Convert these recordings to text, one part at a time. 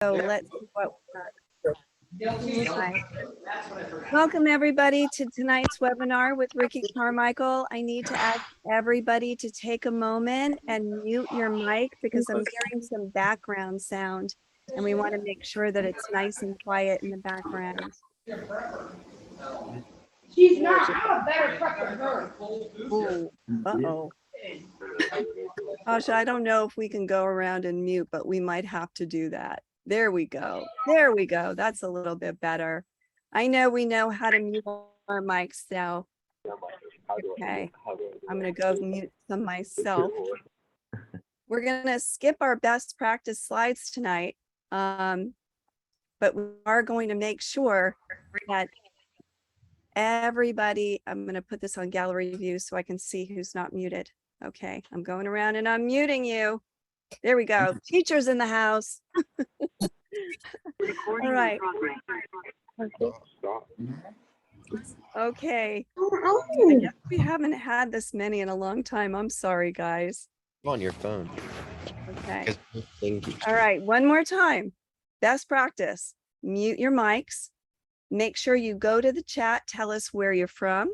So let's see what. Welcome everybody to tonight's webinar with Ricky Carmichael. I need to ask everybody to take a moment and mute your mic because I'm hearing some background sound and we want to make sure that it's nice and quiet in the background. She's not. I'm a better prep than her. Ooh, uh-oh. Tasha, I don't know if we can go around and mute, but we might have to do that. There we go. There we go. That's a little bit better. I know we know how to mute our mics now. Okay, I'm going to go mute them myself. We're going to skip our best practice slides tonight, but we are going to make sure that everybody, I'm going to put this on gallery view so I can see who's not muted. Okay, I'm going around and I'm muting you. There we go. Teachers in the house. All right. Okay. I guess we haven't had this many in a long time. I'm sorry, guys. On your phone. Okay. All right. One more time. Best practice. Mute your mics. Make sure you go to the chat. Tell us where you're from.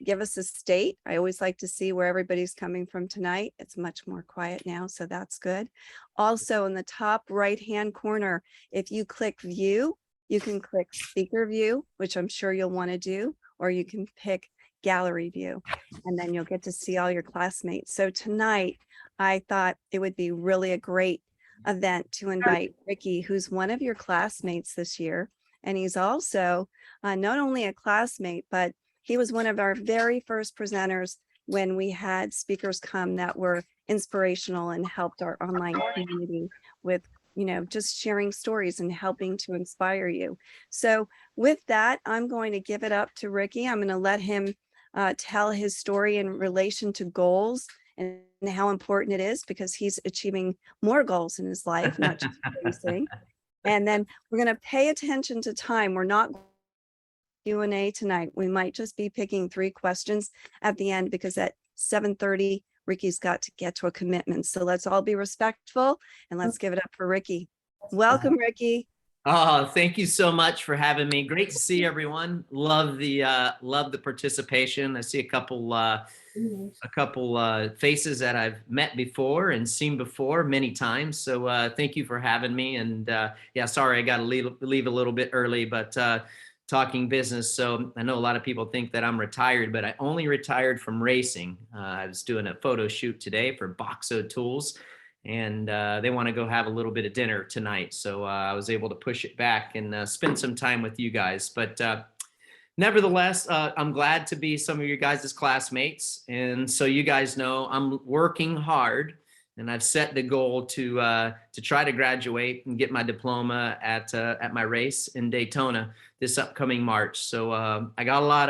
Give us a state. I always like to see where everybody's coming from tonight. It's much more quiet now, so that's good. Also, in the top right-hand corner, if you click view, you can click speaker view, which I'm sure you'll want to do, or you can pick gallery view, and then you'll get to see all your classmates. So tonight, I thought it would be really a great event to invite Ricky, who's one of your classmates this year, and he's also not only a classmate, but he was one of our very first presenters when we had speakers come that were inspirational and helped our online community with, you know, just sharing stories and helping to inspire you. So with that, I'm going to give it up to Ricky. I'm going to let him tell his story in relation to goals and how important it is because he's achieving more goals in his life, not just racing. And then we're going to pay attention to time. We're not Q&A tonight. We might just be picking 3 questions at the end because at 7:30, Ricky's got to get to a commitment. So let's all be respectful and let's give it up for Ricky. Welcome, Ricky. Oh, thank you so much for having me. Great to see everyone. Love the participation. I see a couple faces that I've met before and seen before many times. So thank you for having me. And yeah, sorry I got to leave a little bit early, but talking business. So I know a lot of people think that I'm retired, but I only retired from racing. I was doing a photo shoot today for Boxo Tools, and they want to go have a little bit of dinner tonight. So I was able to push it back and spend some time with you guys. But nevertheless, I'm glad to be some of you guys' classmates. And so you guys know I'm working hard, and I've set the goal to try to graduate and get my diploma at my race in Daytona this upcoming March. So I got a lot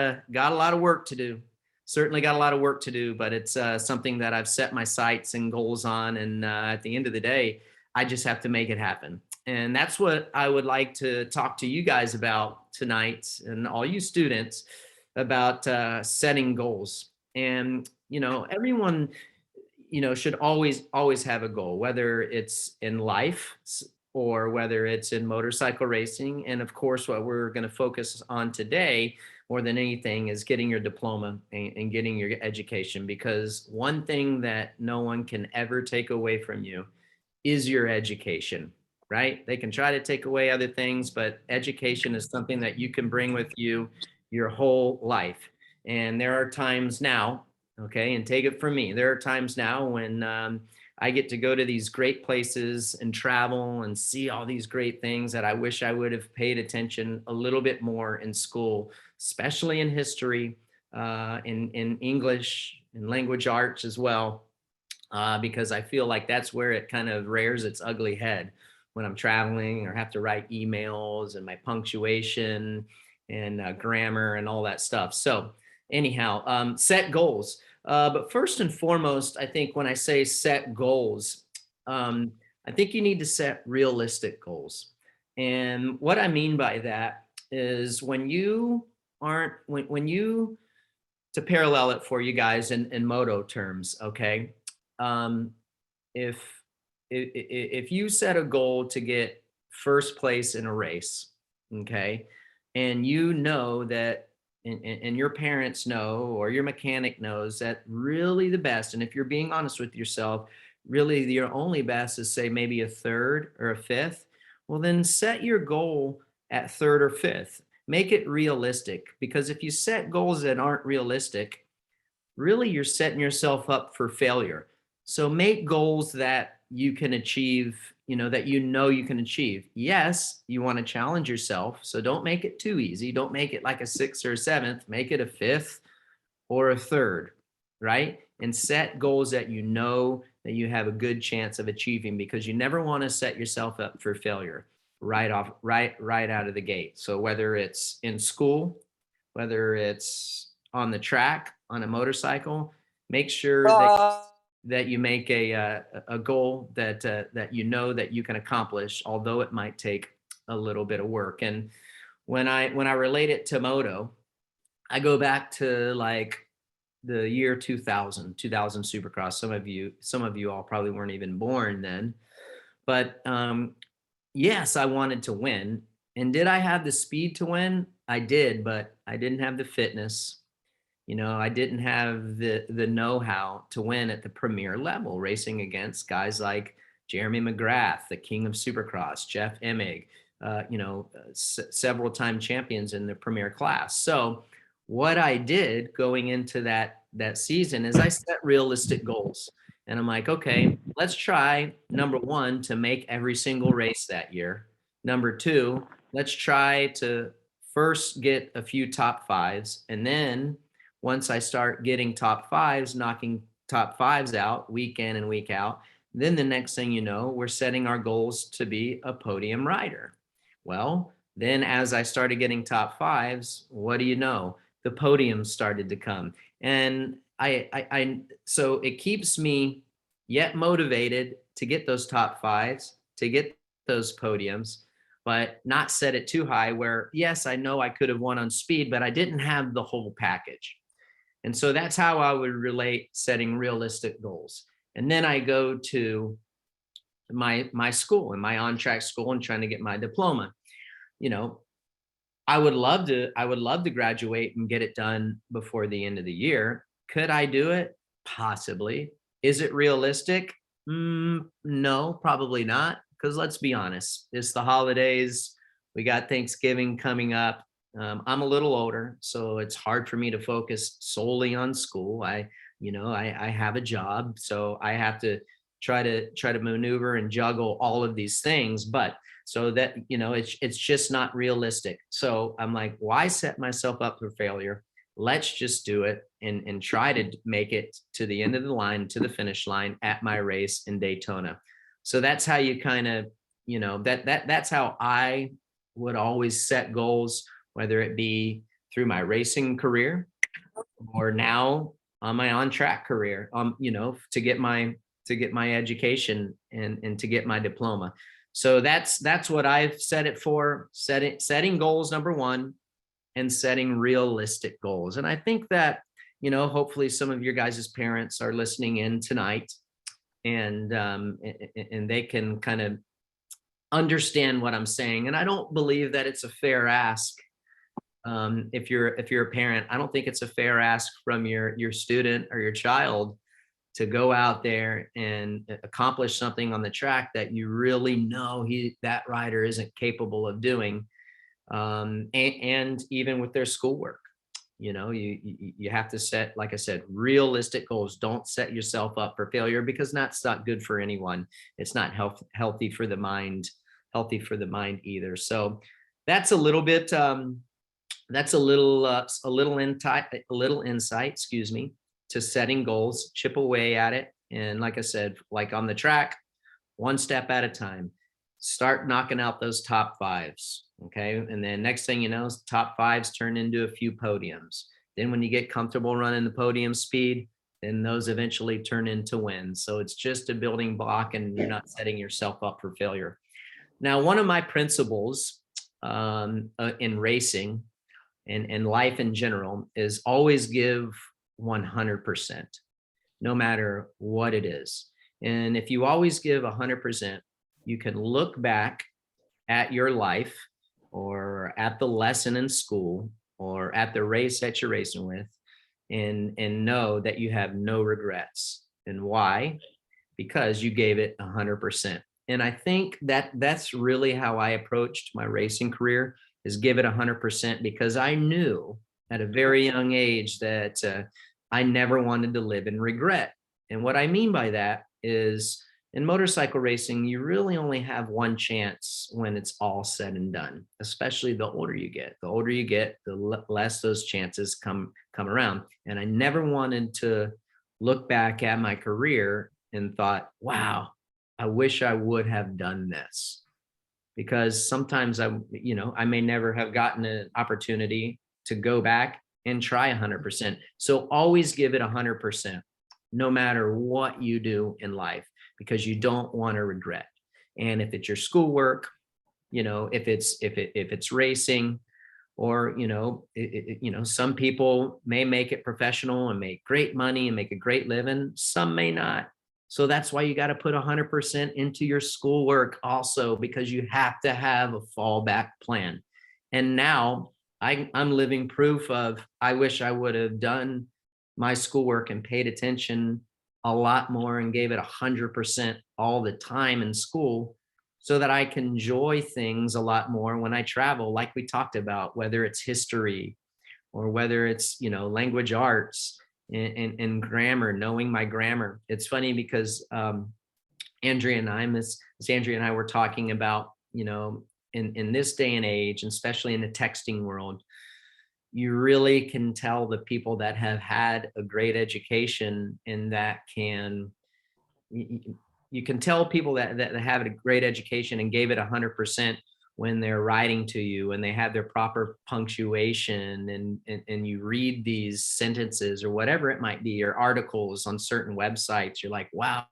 of work to do. Certainly got a lot of work to do, but it's something that I've set my sights and goals on. And at the end of the day, I just have to make it happen. And that's what I would like to talk to you guys about tonight, and all you students, about setting goals. And you know, everyone, you know, should always have a goal, whether it's in life or whether it's in motorcycle racing. And of course, what we're going to focus on today more than anything is getting your diploma and getting your education, because one thing that no one can ever take away from you is your education, right? They can try to take away other things, but education is something that you can bring with you your whole life. And there are times now, okay, and take it from me, there are times now when I get to go to these great places and travel and see all these great things that I wish I would have paid attention a little bit more in school, especially in history, in English, in language arts as well, because I feel like that's where it kind of rears its ugly head when I'm traveling or have to write emails, and my punctuation and grammar and all that stuff. So anyhow, set goals. But first and foremost, I think when I say set goals, I think you need to set realistic goals. And what I mean by that is when you, to parallel it for you guys in moto terms, okay? If you set a goal to get first place in a race, okay, and you know that, and your parents know, or your mechanic knows that really the best, and if you're being honest with yourself, really your only best is say maybe a third or a fifth, well, then set your goal at third or fifth. Make it realistic, because if you set goals that aren't realistic, really you're setting yourself up for failure. So make goals that you can achieve, that you can achieve. Yes, you want to challenge yourself. So don't make it too easy. Don't make it like a sixth or a seventh. Make it a fifth or a third, right? And set goals that that you have a good chance of achieving, because you never want to set yourself up for failure right out of the gate. So whether it's in school, whether it's on the track, on a motorcycle, make sure that you make a goal that that you can accomplish, although it might take a little bit of work. And when I relate it to moto, I go back to like the year 2000 Supercross. Some of you all probably weren't even born then, but yes, I wanted to win. And did I have the speed to win? I did, but I didn't have the fitness. I didn't have the know-how to win at the premier level, racing against guys like Jeremy McGrath, the king of Supercross, Jeff Emig, several time champions in the premier class. So what I did going into that season is I set realistic goals. And I'm like, okay, let's try, number one, to make every single race that year. Number two, let's try to first get a few top fives. And then once I start getting top fives, knocking top fives out week in and week out, then the next thing you know, we're setting our goals to be a podium rider. Well, then as I started getting top fives, what do you know? The podiums started to come. And so it keeps me yet motivated to get those top fives, to get those podiums, but not set it too high where, yes, I know I could have won on speed, but I didn't have the whole package. And so that's how I would relate setting realistic goals. And then I go to my school and my on-track school and trying to get my diploma. I would love to graduate and get it done before the end of the year. Could I do it? Possibly. Is it realistic? No, probably not. Because let's be honest, it's the holidays. We got Thanksgiving coming up. I'm a little older, so it's hard for me to focus solely on school. I have a job, so I have to try to maneuver and juggle all of these things. But so that, it's just not realistic. So I'm like, why set myself up for failure? Let's just do it and try to make it to the end of the line, to the finish line at my race in Daytona. So that's how you kind of, that's how I would always set goals, whether it be through my racing career or now on my on-track career, to get my education and to get my diploma. So that's what I've set it for, setting goals, number one, and setting realistic goals. And I think that, hopefully some of your guys' parents are listening in tonight, and they can kind of understand what I'm saying. And I don't believe that it's a fair ask. If you're a parent, I don't think it's a fair ask from your student or your child to go out there and accomplish something on the track that you really know that rider isn't capable of doing. And even with their schoolwork, you have to set, like I said, realistic goals. Don't set yourself up for failure, because that's not good for anyone. It's not healthy for the mind either. So that's a little bit, that's a little insight, to setting goals. Chip away at it. And like I said, like on the track, one step at a time. Start knocking out those top fives. Okay. And then next thing you know, top fives turn into a few podiums. Then when you get comfortable running the podium speed, then those eventually turn into wins. So it's just a building block, and you're not setting yourself up for failure. Now, one of my principles in racing and life in general is always give 100%, no matter what it is. And if you always give 100%, you can look back at your life or at the lesson in school or at the race that you're racing with, and know that you have no regrets. And why? Because you gave it 100%. And I think that that's really how I approached my racing career, is give it 100%, because I knew at a very young age that I never wanted to live in regret. And what I mean by that is, in motorcycle racing, you really only have one chance when it's all said and done, especially the older you get. The older you get, the less those chances come around. And I never wanted to look back at my career and thought, wow, I wish I would have done this. Because sometimes I may never have gotten an opportunity to go back and try 100%. So always give it 100%, no matter what you do in life, because you don't want to regret. And if it's your schoolwork, if it's racing, or some people may make it professional and make great money and make a great living. Some may not. So that's why you got to put 100% into your schoolwork also, because you have to have a fallback plan. And now I'm living proof of, I wish I would have done my schoolwork and paid attention a lot more and gave it 100% all the time in school, so that I can enjoy things a lot more when I travel, like we talked about, whether it's history or whether it's, language arts and grammar, knowing my grammar. It's funny because Andrea and I, Miss Andrea and I were talking about, in this day and age, and especially in the texting world, you really can tell the people that have had a great education and that you can tell people that have a great education and gave it 100% when they're writing to you and they have their proper punctuation, and you read these sentences or whatever it might be, or articles on certain websites. You're like, wow,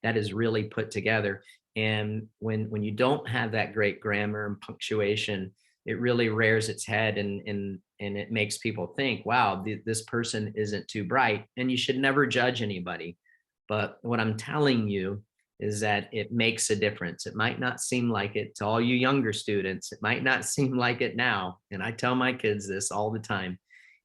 that is really put together. And when you don't have that great grammar and punctuation, it really rears its head, and it makes people think, wow, this person isn't too bright. And you should never judge anybody. But what I'm telling you is that it makes a difference. It might not seem like it to all you younger students. It might not seem like it now. And I tell my kids this all the time.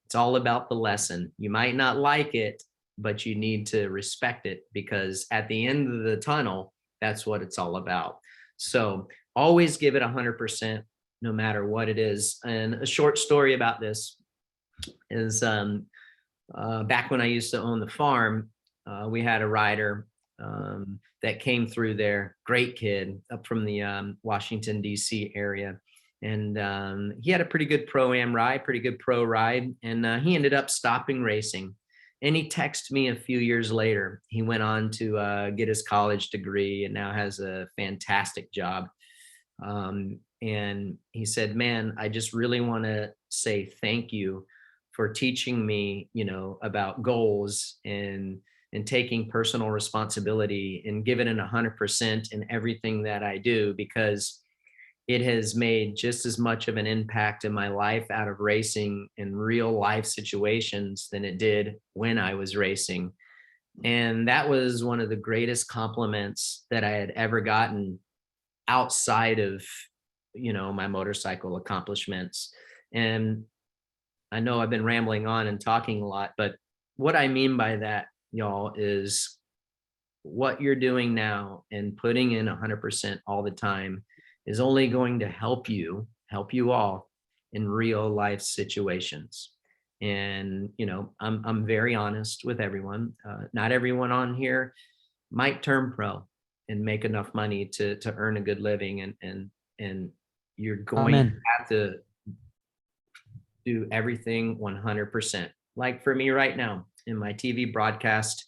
It's all about the lesson. You might not like it, but you need to respect it, because at the end of the tunnel, that's what it's all about. So always give it 100%, no matter what it is. And a short story about this is back when I used to own the farm, we had a rider that came through there, great kid, up from the Washington, D.C. area. And he had a pretty good pro-am ride, pretty good pro ride. And he ended up stopping racing. And he texted me a few years later. He went on to get his college degree and now has a fantastic job. And he said, man, I just really want to say thank you for teaching me, about goals and taking personal responsibility and giving it 100% in everything that I do, because it has made just as much of an impact in my life out of racing in real life situations than it did when I was racing. And that was one of the greatest compliments that I had ever gotten outside of, my motorcycle accomplishments. And I know I've been rambling on and talking a lot, but what I mean by that, y'all, is what you're doing now and putting in 100% all the time is only going to help you all in real life situations. And, I'm very honest with everyone. Not everyone on here might turn pro and make enough money to earn a good living. And you're going to have to do everything 100%. Like for me right now in my TV broadcast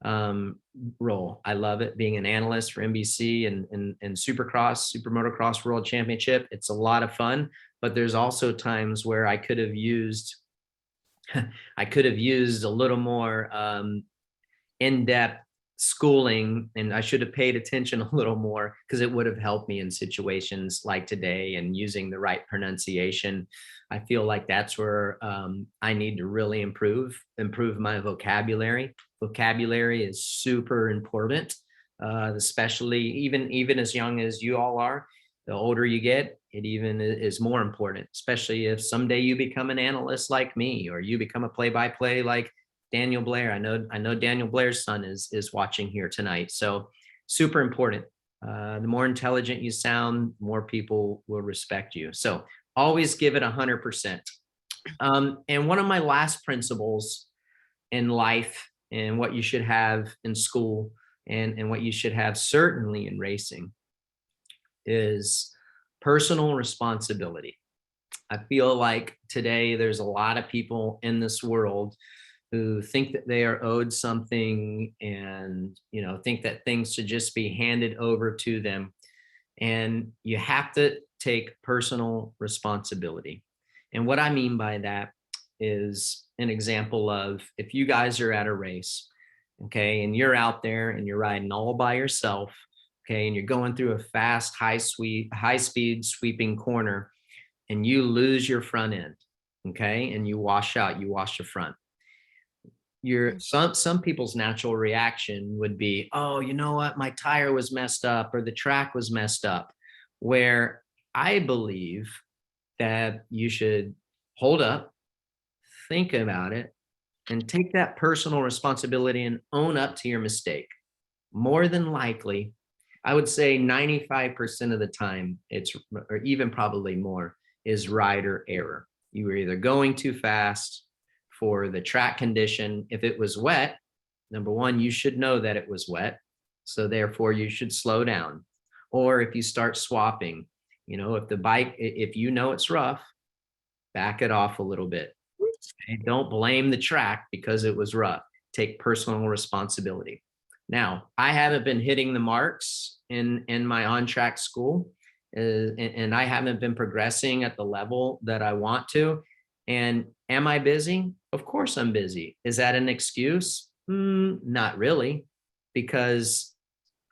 role, I love it, being an analyst for NBC and Supercross, Super Motocross World Championship. It's a lot of fun, but there's also times where I could have used a little more in-depth schooling, and I should have paid attention a little more, because it would have helped me in situations like today, and using the right pronunciation. I feel like that's where I need to really improve my vocabulary. Vocabulary is super important, especially even as young as you all are. The older you get, it even is more important, especially if someday you become an analyst like me, or you become a play-by-play like Daniel Blair. I know Daniel Blair's son is watching here tonight. So super important. The more intelligent you sound, more people will respect you. So always give it 100%. And one of my last principles in life, and what you should have in school, and what you should have certainly in racing, is personal responsibility. I feel like today there's a lot of people in this world who think that they are owed something, and think that things should just be handed over to them. And you have to take personal responsibility. And what I mean by that is an example of, if you guys are at a race, okay, and you're out there and you're riding all by yourself, okay, and you're going through a fast, high speed sweeping corner, and you lose your front end, okay, and you wash the front. Some people's natural reaction would be, oh, you know what, my tire was messed up, or the track was messed up. Where I believe that you should hold up, think about it, and take that personal responsibility and own up to your mistake. More than likely, I would say 95% of the time, or even probably more, is rider error. You were either going too fast for the track condition. If it was wet, number one, you should know that it was wet, so therefore you should slow down. Or if you start swapping, if the bike, if it's rough, back it off a little bit. And don't blame the track because it was rough. Take personal responsibility. Now, I haven't been hitting the marks in my on-track school, and I haven't been progressing at the level that I want to. And am I busy? Of course I'm busy. Is that an excuse? Not really, because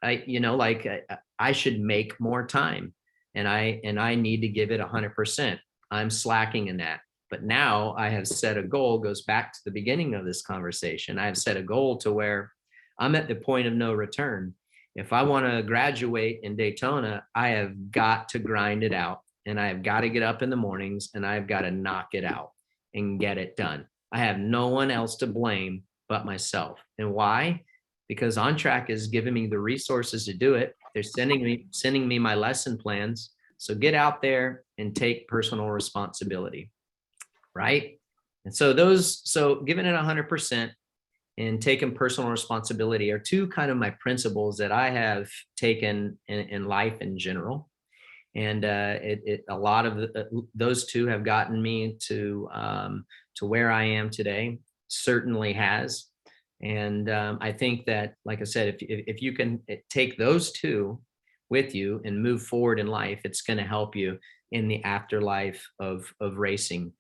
I should make more time, and I need to give it 100%. I'm slacking in that. But now I have set a goal, goes back to the beginning of this conversation. I have set a goal to where I'm at the point of no return. If I want to graduate in Daytona, I have got to grind it out, and I have got to get up in the mornings, and I've got to knock it out and get it done. I have no one else to blame but myself. And why? Because On Track is giving me the resources to do it. They're sending me my lesson plans. So get out there and take personal responsibility, right? And so giving it 100% and taking personal responsibility are two kind of my principles that I have taken in life in general. And a lot of those two have gotten me to where I am today. Certainly has. And I think that, like I said, if you can take those two with you and move forward in life, it's going to help you in the afterlife of racing.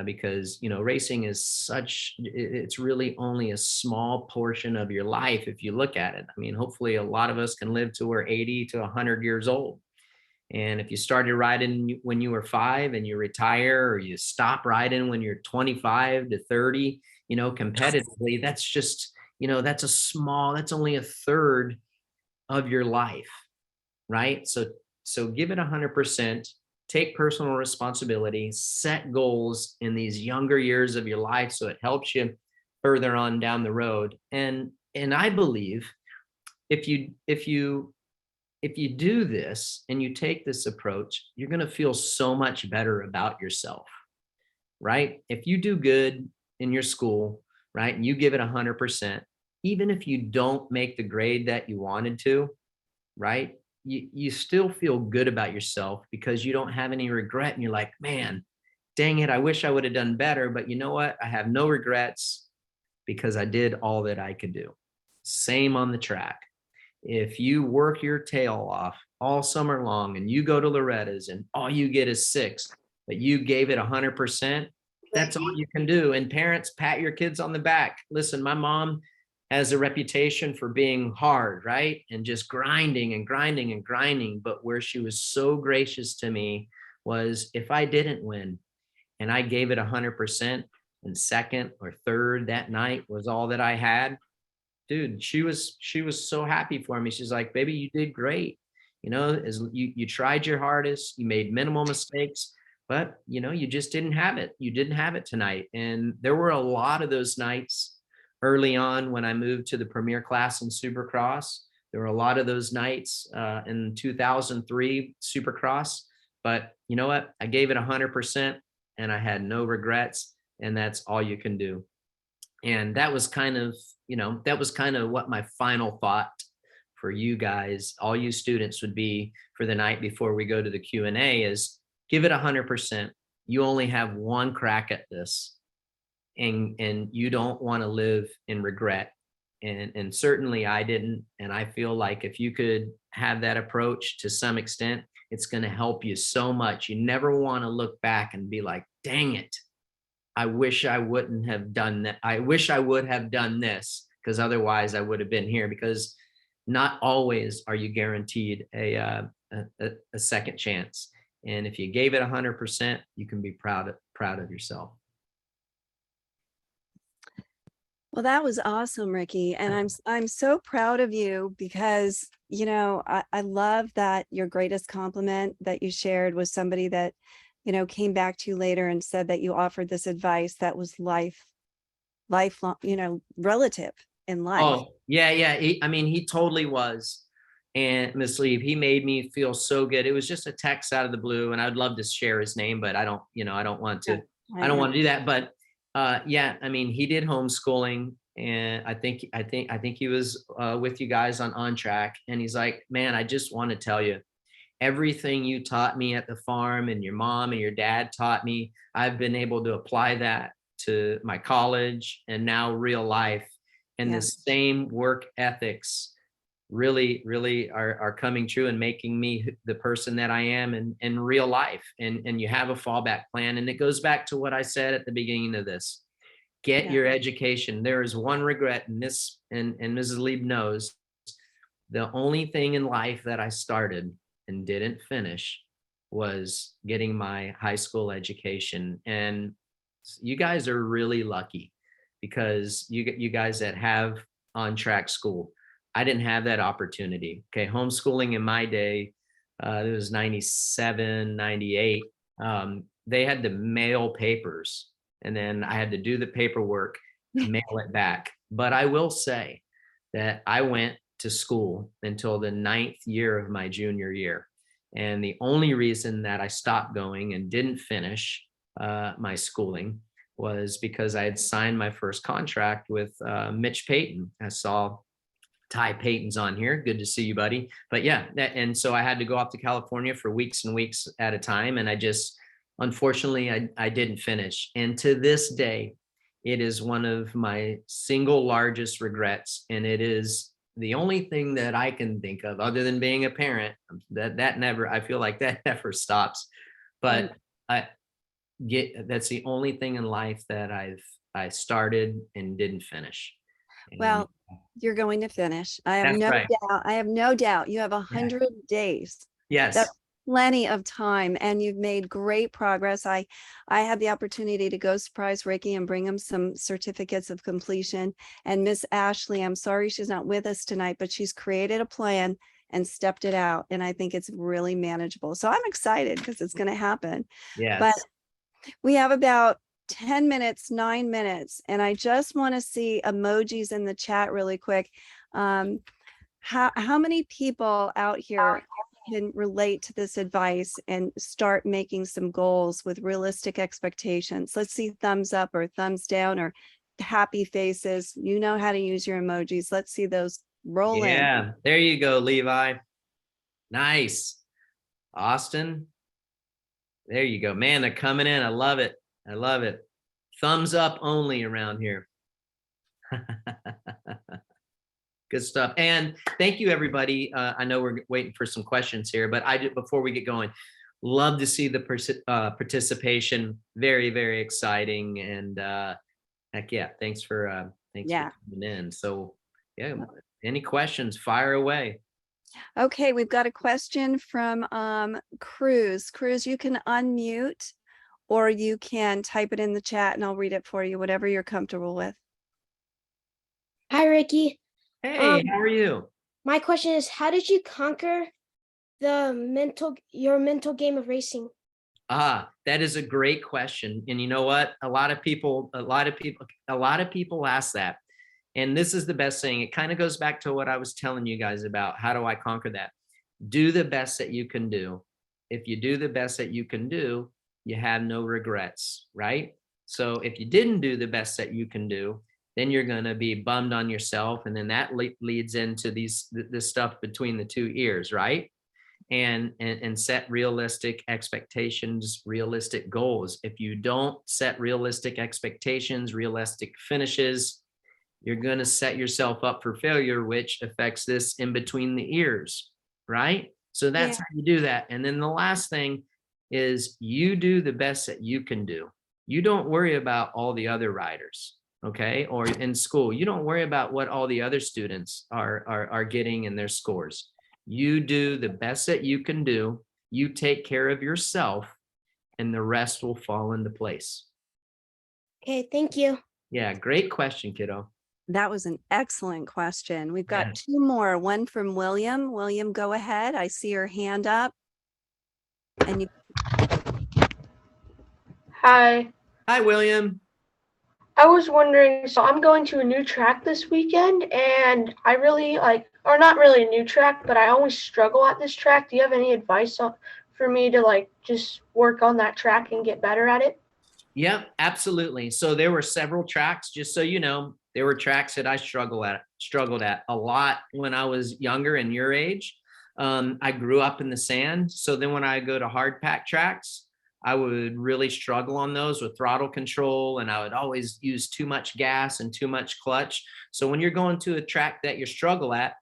Because racing is it's really only a small portion of your life if you look at it. I mean, hopefully a lot of us can live to we're 80 to 100 years old. And if you started riding when you were 5 and you retire, or you stop riding when you're 25 to 30, competitively, that's just, that's only a third of your life, right? So give it 100%. Take personal responsibility, set goals in these younger years of your life so it helps you further on down the road. And I believe if you do this and you take this approach, you're going to feel so much better about yourself, right? If you do good in your school, right, and you give it 100%, even if you don't make the grade that you wanted to, right, you still feel good about yourself because you don't have any regret, and you're like, man, dang it, I wish I would have done better, but you know what? I have no regrets because I did all that I could do. Same on the track. If you work your tail off all summer long and you go to Loretta's and all you get is 6, but you gave it 100%, that's all you can do. And parents, pat your kids on the back. Listen, my mom has a reputation for being hard, right? And just grinding and grinding and grinding. But where she was so gracious to me was if I didn't win and I gave it 100%, and second or third that night was all that I had, dude, she was so happy for me. She's like, baby, you did great. You know, as you tried your hardest, you made minimal mistakes, but you know, you just didn't have it. You didn't have it tonight. And there were a lot of those nights early on when I moved to the premier class in Supercross. There were a lot of those nights in 2003 Supercross, but you know what? I gave it 100% and I had no regrets, and that's all you can do. And that was kind of, you know, that was kind of what my final thought for you guys, all you students, would be for the night before we go to the Q&A is give it 100%. You only have one crack at this, and you don't want to live in regret. And certainly I didn't. And I feel like if you could have that approach to some extent, it's going to help you so much. You never want to look back and be like, dang it, I wish I wouldn't have done that. I wish I would have done this, because otherwise I would have been here, because not always are you guaranteed a second chance. And if you gave it 100%, you can be proud of yourself. Well, that was awesome, Ricky. And I'm so proud of you, because, you know, I love that your greatest compliment that you shared was somebody that, you know, came back to you later and said that you offered this advice that was lifelong, you know, relative in life. Oh, yeah, yeah. I mean, he totally was. And Miss Lee, he made me feel so good. It was just a text out of the blue, and I'd love to share his name, but I don't, you know, I don't want to, I don't want to do that. But yeah, I mean, he did homeschooling, and I think he was with you guys on Track, and he's like, man, I just want to tell you, everything you taught me at the farm and your mom and your dad taught me, I've been able to apply that to my college and now real life. And the same work ethics really are coming true and making me the person that I am in real life. And you have a fallback plan. And it goes back to what I said at the beginning of this. Get your education. There is one regret in this, and Mrs. Lieb knows, the only thing in life that I started and didn't finish was getting my high school education. And you guys are really lucky, because you guys that have On Track school, I didn't have that opportunity. Okay, homeschooling in my day, it was 97, 98. They had to mail papers, and then I had to do the paperwork, mail it back. But I will say that I went to school until the 9th year of my junior year. And the only reason that I stopped going and didn't finish my schooling was because I had signed my first contract with Mitch Payton. I saw Ty Payton's on here. Good to see you, buddy. But yeah, and so I had to go off to California for weeks and weeks at a time. And I just, unfortunately, I didn't finish. And to this day, it is one of my single largest regrets. And it is the only thing that I can think of, other than being a parent, that never, I feel like that never stops. But that's the only thing in life that I started and didn't finish. Well, you're going to finish. I have no doubt. I have no doubt. You have 100 days. Yes. That's plenty of time, and you've made great progress. I had the opportunity to go surprise Ricky and bring him some certificates of completion. And Miss Ashley, I'm sorry she's not with us tonight, but she's created a plan and stepped it out. And I think it's really manageable. So I'm excited because it's going to happen. Yes. But we have about 10 minutes, 9 minutes, and I just want to see emojis in the chat really quick. How many people out here can relate to this advice and start making some goals with realistic expectations? Let's see thumbs up or thumbs down or happy faces. You know how to use your emojis. Let's see those roll in. Yeah, there you go, Levi. Nice. Austin. There you go. Man, they're coming in. I love it. I love it. Thumbs up only around here. Good stuff. And thank you, everybody. I know we're waiting for some questions here, but before we get going, love to see the participation. Very, very exciting. And heck yeah, thanks for coming in. So yeah, any questions, fire away. Okay, we've got a question from Cruz. Cruz, you can unmute, or you can type it in the chat and I'll read it for you, whatever you're comfortable with. Hi, Ricky. Hey, how are you? My question is, how did you conquer your mental game of racing? That is a great question. And you know what? A lot of people ask that. And this is the best thing. It kind of goes back to what I was telling you guys about. How do I conquer that? Do the best that you can do. If you do the best that you can do, you have no regrets, right? So if you didn't do the best that you can do, then you're going to be bummed on yourself. And then that leads into this stuff between the two ears, right? And set realistic expectations, realistic goals. If you don't set realistic expectations, realistic finishes, you're going to set yourself up for failure, which affects this in between the ears, right? So that's how you do that. And then the last thing is you do the best that you can do. You don't worry about all the other riders, okay? Or in school, you don't worry about what all the other students are getting in their scores. You do the best that you can do. You take care of yourself, and the rest will fall into place. Okay, thank you. Yeah, great question, kiddo. That was an excellent question. We've got two more. One from William. William, go ahead. I see your hand up. And you. Hi. Hi, William. I was wondering, so I'm going to a new track this weekend, and I really or not really a new track, but I always struggle at this track. Do you have any advice for me to just work on that track and get better at it? Yep, absolutely. So there were several tracks, just so you know, there were tracks that I struggled at a lot when I was younger and your age. I grew up in the sand. So then when I go to hard pack tracks, I would really struggle on those with throttle control, and I would always use too much gas and too much clutch. So when you're going to a track that you struggle at,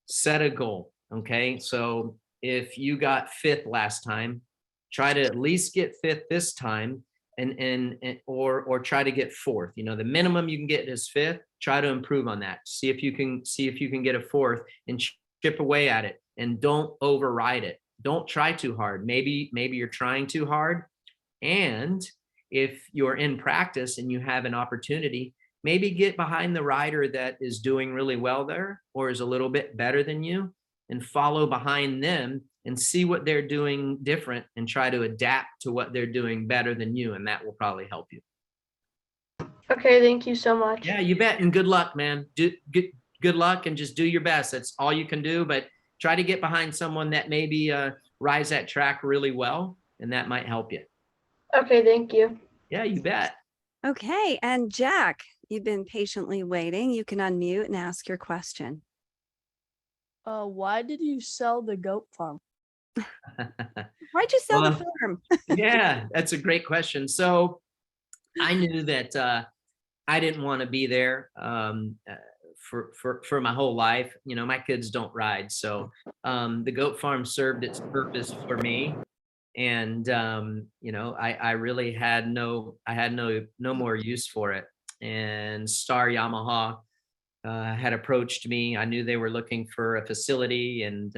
set a goal. Okay. So if you got fifth last time, try to at least get fifth this time, or try to get fourth. You know, the minimum you can get is fifth. Try to improve on that. See if you can get a fourth and chip away at it, and don't override it. Don't try too hard. Maybe you're trying too hard. And if you're in practice and you have an opportunity, maybe get behind the rider that is doing really well there, or is a little bit better than you, and follow behind them and see what they're doing different, and try to adapt to what they're doing better than you. And that will probably help you. Okay, thank you so much. Yeah, you bet. And good luck, man. Good luck, and just do your best. That's all you can do. But try to get behind someone that maybe rides that track really well, and that might help you. Okay, thank you. Yeah, you bet. Okay, and Jack, you've been patiently waiting. You can unmute and ask your question. Why did you sell the goat farm? Why'd you sell the farm? Yeah, that's a great question. So I knew that I didn't want to be there for my whole life. You know, my kids don't ride, so the goat farm served its purpose for me. And you know, I really had no more use for it. And Star Yamaha had approached me. I knew they were looking for a facility, and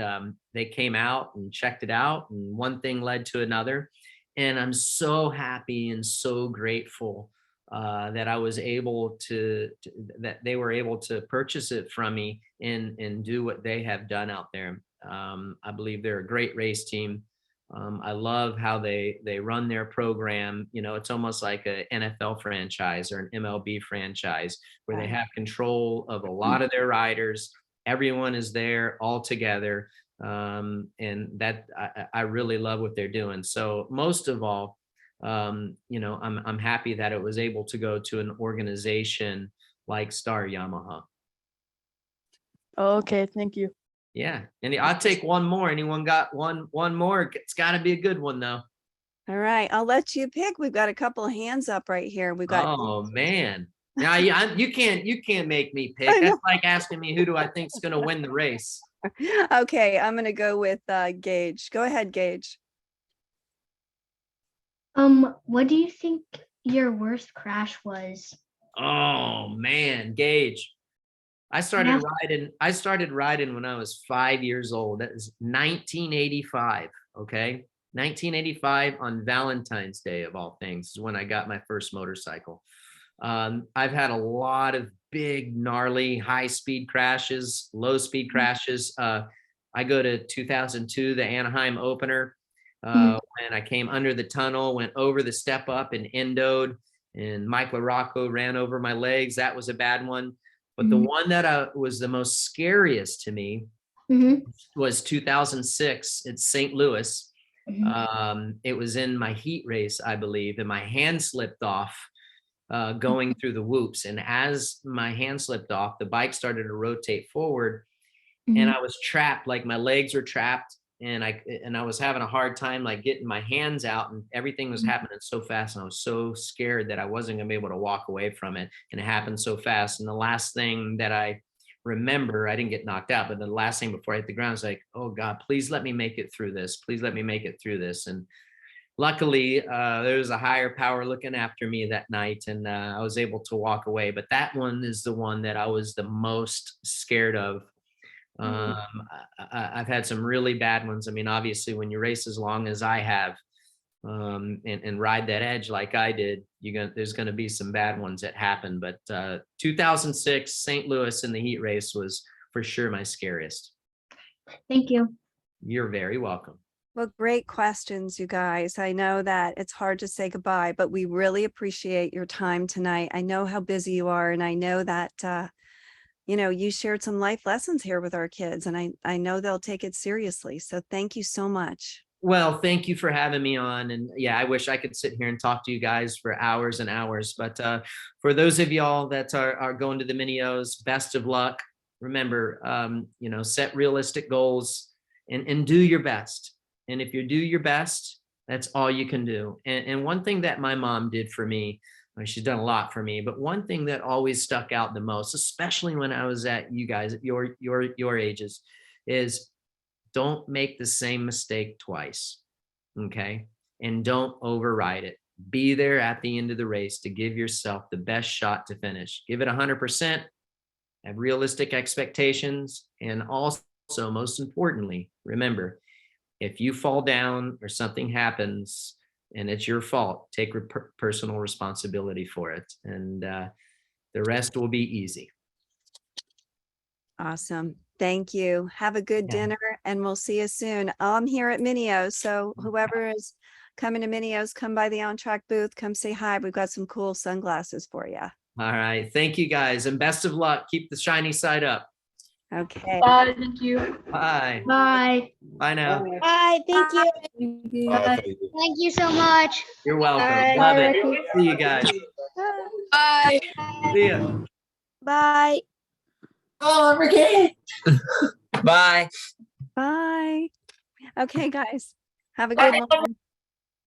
they came out and checked it out, and one thing led to another. And I'm so happy and so grateful that I was able that they were able to purchase it from me and do what they have done out there. I believe they're a great race team. I love how they run their program. You know, it's almost like an NFL franchise or an MLB franchise, where they have control of a lot of their riders. Everyone is there all together. And that I really love what they're doing. So most of all, you know, I'm happy that it was able to go to an organization like Star Yamaha. Okay, thank you. Yeah, and I'll take one more. Anyone got one more? It's got to be a good one though. All right, I'll let you pick. We've got a couple of hands up right here. We've got. Oh man, now you can't make me pick. That's like asking me who do I think is going to win the race. Okay, I'm going to go with Gage. Go ahead, Gage. What do you think your worst crash was? Oh man, Gage. I started riding when I was 5 years old. That was 1985. Okay. 1985 on Valentine's Day of all things is when I got my first motorcycle. I've had a lot of big, gnarly, high speed crashes, low speed crashes. I go to 2002, the Anaheim opener, Mhm. when I came under the tunnel, went over the step up and endoed, and Mike LaRocco ran over my legs. That was a bad one. But the Mhm. one that was the most scariest to me Mhm. was 2006 at St. Louis. Mhm. It was in my heat race, I believe, and my hand slipped off going through the whoops. And as my hand slipped off, the bike started to rotate forward, and Mhm. I was trapped, like my legs were trapped, and I was having a hard time like getting my hands out, and everything was happening so fast, and I was so scared that I wasn't gonna be able to walk away from it. And it happened so fast. And the last thing that I remember, I didn't get knocked out, but the last thing before I hit the ground was like, oh God, please let me make it through this. Please let me make it through this. And luckily, there was a higher power looking after me that night, and I was able to walk away. But that one is the one that I was the most scared of. I've had some really bad ones. I mean, obviously, when you race as long as I have, and ride that edge like I did, there's gonna be some bad ones that happen. But 2006 St. Louis in the heat race was for sure my scariest. Thank you. You're very welcome. Well, great questions, you guys. I know that it's hard to say goodbye, but we really appreciate your time tonight. I know how busy you are, and I know that, you shared some life lessons here with our kids, and I know they'll take it seriously. So thank you so much. Well, thank you for having me on. And yeah, I wish I could sit here and talk to you guys for hours and hours. But for those of y'all that are going to the mini-O's, best of luck. Remember, set realistic goals and do your best. And if you do your best, that's all you can do. And one thing that my mom did for me, she's done a lot for me, but one thing that always stuck out the most, especially when I was at you guys at your ages, is don't make the same mistake twice. Okay. And don't override it. Be there at the end of the race to give yourself the best shot to finish. Give it 100%, have realistic expectations. And also, most importantly, remember, if you fall down or something happens and it's your fault, take personal responsibility for it. And the rest will be easy. Awesome. Thank you. Have a good Yeah. dinner, and we'll see you soon. I'm here at Minio's, so whoever is coming to Minio's, come by the On Track booth, come say hi. We've got some cool sunglasses for you. All right. Thank you guys, and best of luck. Keep the shiny side up. Okay. Bye. Thank you. Bye. Bye. Bye now. Bye. Thank you. Thank you so much. You're welcome. Bye. Love it. See you guys. Bye. See ya. Bye. Oh, Ricky. Bye. Bye. Okay, guys. Have a good one.